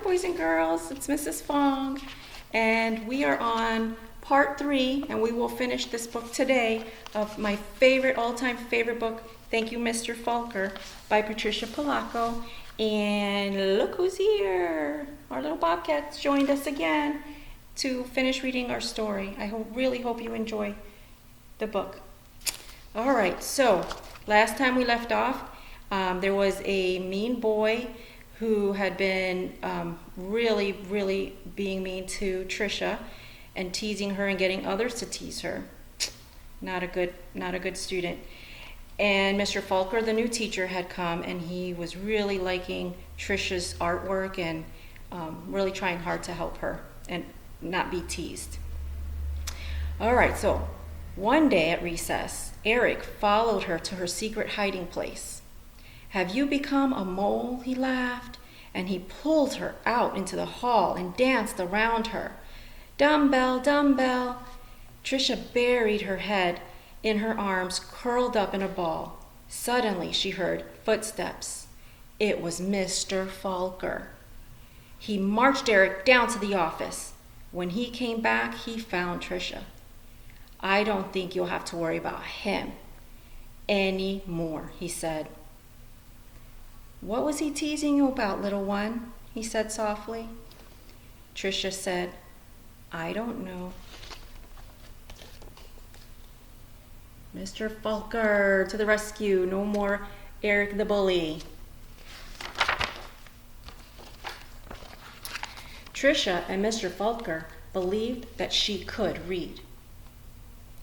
boys and girls. It's Mrs. Fong, and we are on part 3, and we will finish this book today of my favorite, all-time favorite book, Thank You, Mr. Falker, by Patricia Polacco. And look who's here. Our little bobcats joined us again to finish reading our story. I really hope you enjoy the book. All right, so last time we left off, there was a mean boy who had been really being mean to Trisha and teasing her and getting others to tease her. Not a good student. And Mr. Falker, the new teacher, had come, and he was really liking Trisha's artwork and really trying hard to help her and not be teased. All right, so one day at recess, Eric followed her to her secret hiding place. "Have you become a mole?" he laughed, and he pulled her out into the hall and danced around her. "Dumbbell, dumbbell." Trisha buried her head in her arms, curled up in a ball. Suddenly she heard footsteps. It was Mr. Falker. He marched Eric down to the office. When he came back, he found Trisha. "I don't think you'll have to worry about him anymore," he said. "What was he teasing you about, little one?" he said softly. Trisha said, "I don't know." Mr. Falker to the rescue. No more Eric the bully. Trisha and Mr. Falker believed that she could read.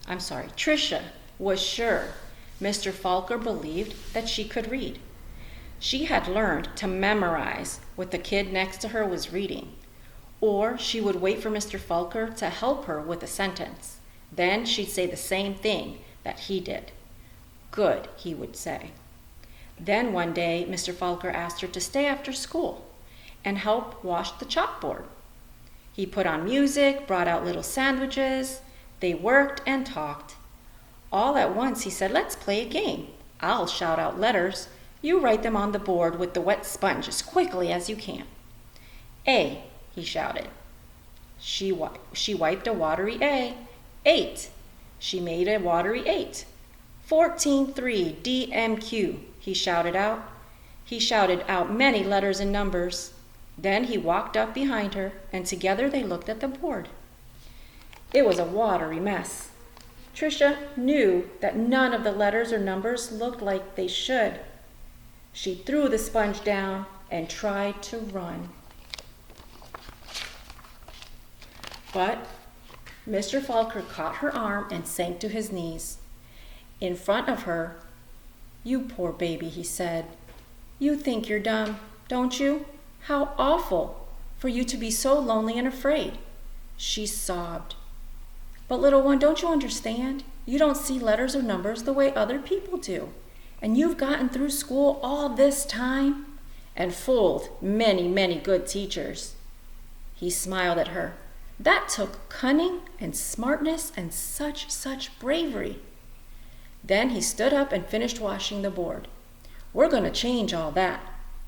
Trisha was sure Mr. Falker believed that she could read. She had learned to memorize what the kid next to her was reading, or she would wait for Mr. Falker to help her with a sentence. Then she'd say the same thing that he did. "Good," he would say. Then one day, Mr. Falker asked her to stay after school and help wash the chalkboard. He put on music, brought out little sandwiches. They worked and talked. All at once he said, "Let's play a game. I'll shout out letters. You write them on the board with the wet sponge as quickly as you can." "A," he shouted. She wiped a watery A. 8. She made a watery 8. 14-3 DMQ, he shouted out. He shouted out many letters and numbers. Then he walked up behind her, and together they looked at the board. It was a watery mess. Trisha knew that none of the letters or numbers looked like they should. She threw the sponge down and tried to run. But Mr. Falker caught her arm and sank to his knees. In front of her, "You poor baby," he said. "You think you're dumb, don't you? How awful for you to be so lonely and afraid." She sobbed. "But little one, don't you understand? You don't see letters or numbers the way other people do. And you've gotten through school all this time and fooled many good teachers." He smiled at her. "That took cunning and smartness and such bravery." Then he stood up and finished washing the board. "We're going to change all that,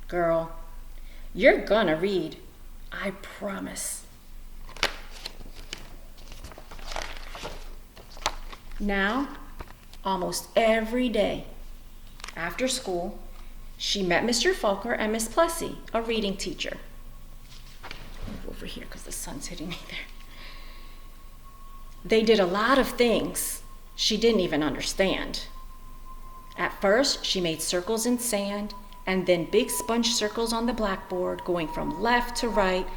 girl. You're going to read. I promise." Now, almost every day, after school, she met Mr. Falker and Miss Plessy, a reading teacher. Move over here because the sun's hitting me there. They did a lot of things she didn't even understand. At first, she made circles in sand and then big sponge circles on the blackboard, going from left to right.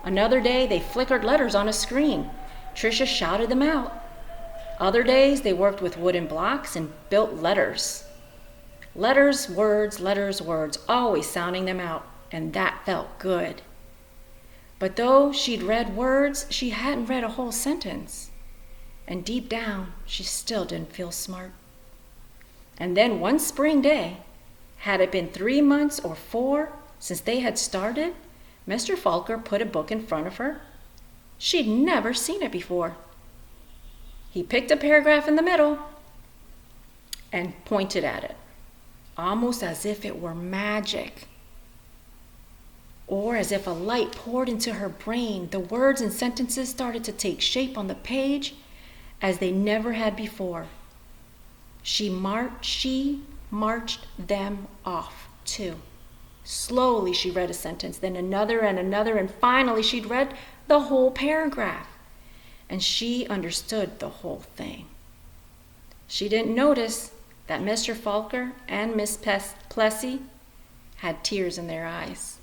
Another day, they flickered letters on a screen. Trisha shouted them out. Other days, they worked with wooden blocks and built letters. Letters, words, always sounding them out, and that felt good. But though she'd read words, she hadn't read a whole sentence. And deep down, she still didn't feel smart. And then one spring day, had it been 3 months or 4 since they had started, Mr. Falker put a book in front of her. She'd never seen it before. He picked a paragraph in the middle and pointed at it, almost as if it were magic. Or as if a light poured into her brain, the words and sentences started to take shape on the page as they never had before. She marched them off, too. Slowly she read a sentence, then another and another, and finally she'd read the whole paragraph. And she understood the whole thing. She didn't notice that Mr. Falker and Miss Plessy had tears in their eyes.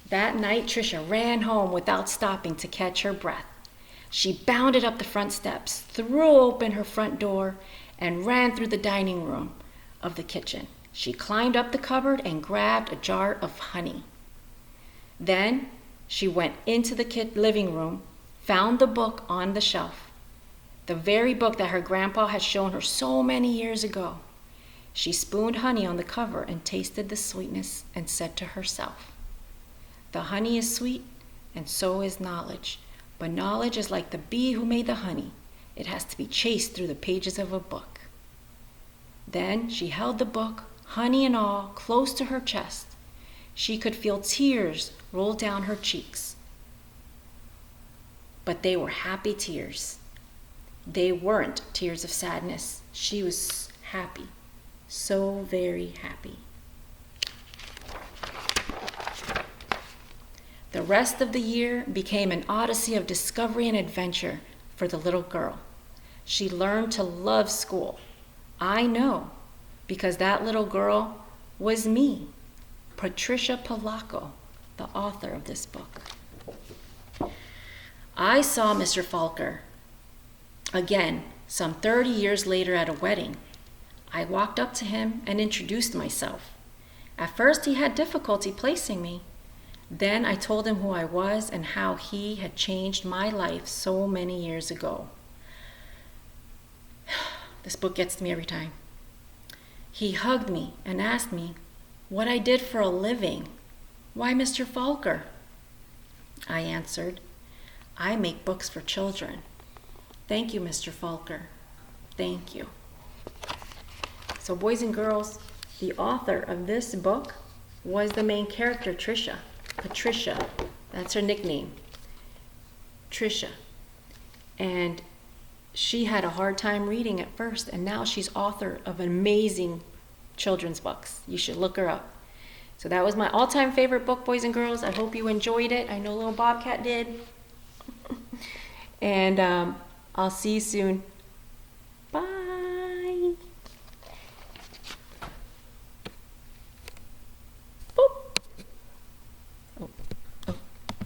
That night, Tricia ran home without stopping to catch her breath. She bounded up the front steps, threw open her front door, and ran through the dining room of the kitchen. She climbed up the cupboard and grabbed a jar of honey. Then she went into the living room, found the book on the shelf, the very book that her grandpa had shown her so many years ago. She spooned honey on the cover and tasted the sweetness and said to herself, "The honey is sweet, and so is knowledge. But knowledge is like the bee who made the honey. It has to be chased through the pages of a book." Then she held the book, honey and all, close to her chest. She could feel tears roll down her cheeks. But they were happy tears. They weren't tears of sadness. She was happy, so very happy. The rest of the year became an odyssey of discovery and adventure for the little girl. She learned to love school. I know, because that little girl was me, Patricia Polacco, the author of this book. I saw Mr. Falker again some 30 years later at a wedding. I walked up to him and introduced myself. At first he had difficulty placing me. Then I told him who I was and how he had changed my life so many years ago. This book gets to me every time. He hugged me and asked me what I did for a living. "Why, Mr. Falker?" I answered, "I make books for children." "Thank you, Mr. Falker. Thank you." So boys and girls, the author of this book was the main character, Tricia. Patricia, that's her nickname, Tricia. And she had a hard time reading at first, and now she's author of amazing children's books. You should look her up. So that was my all-time favorite book, boys and girls. I hope you enjoyed it. I know little Bobcat did. And I'll see you soon.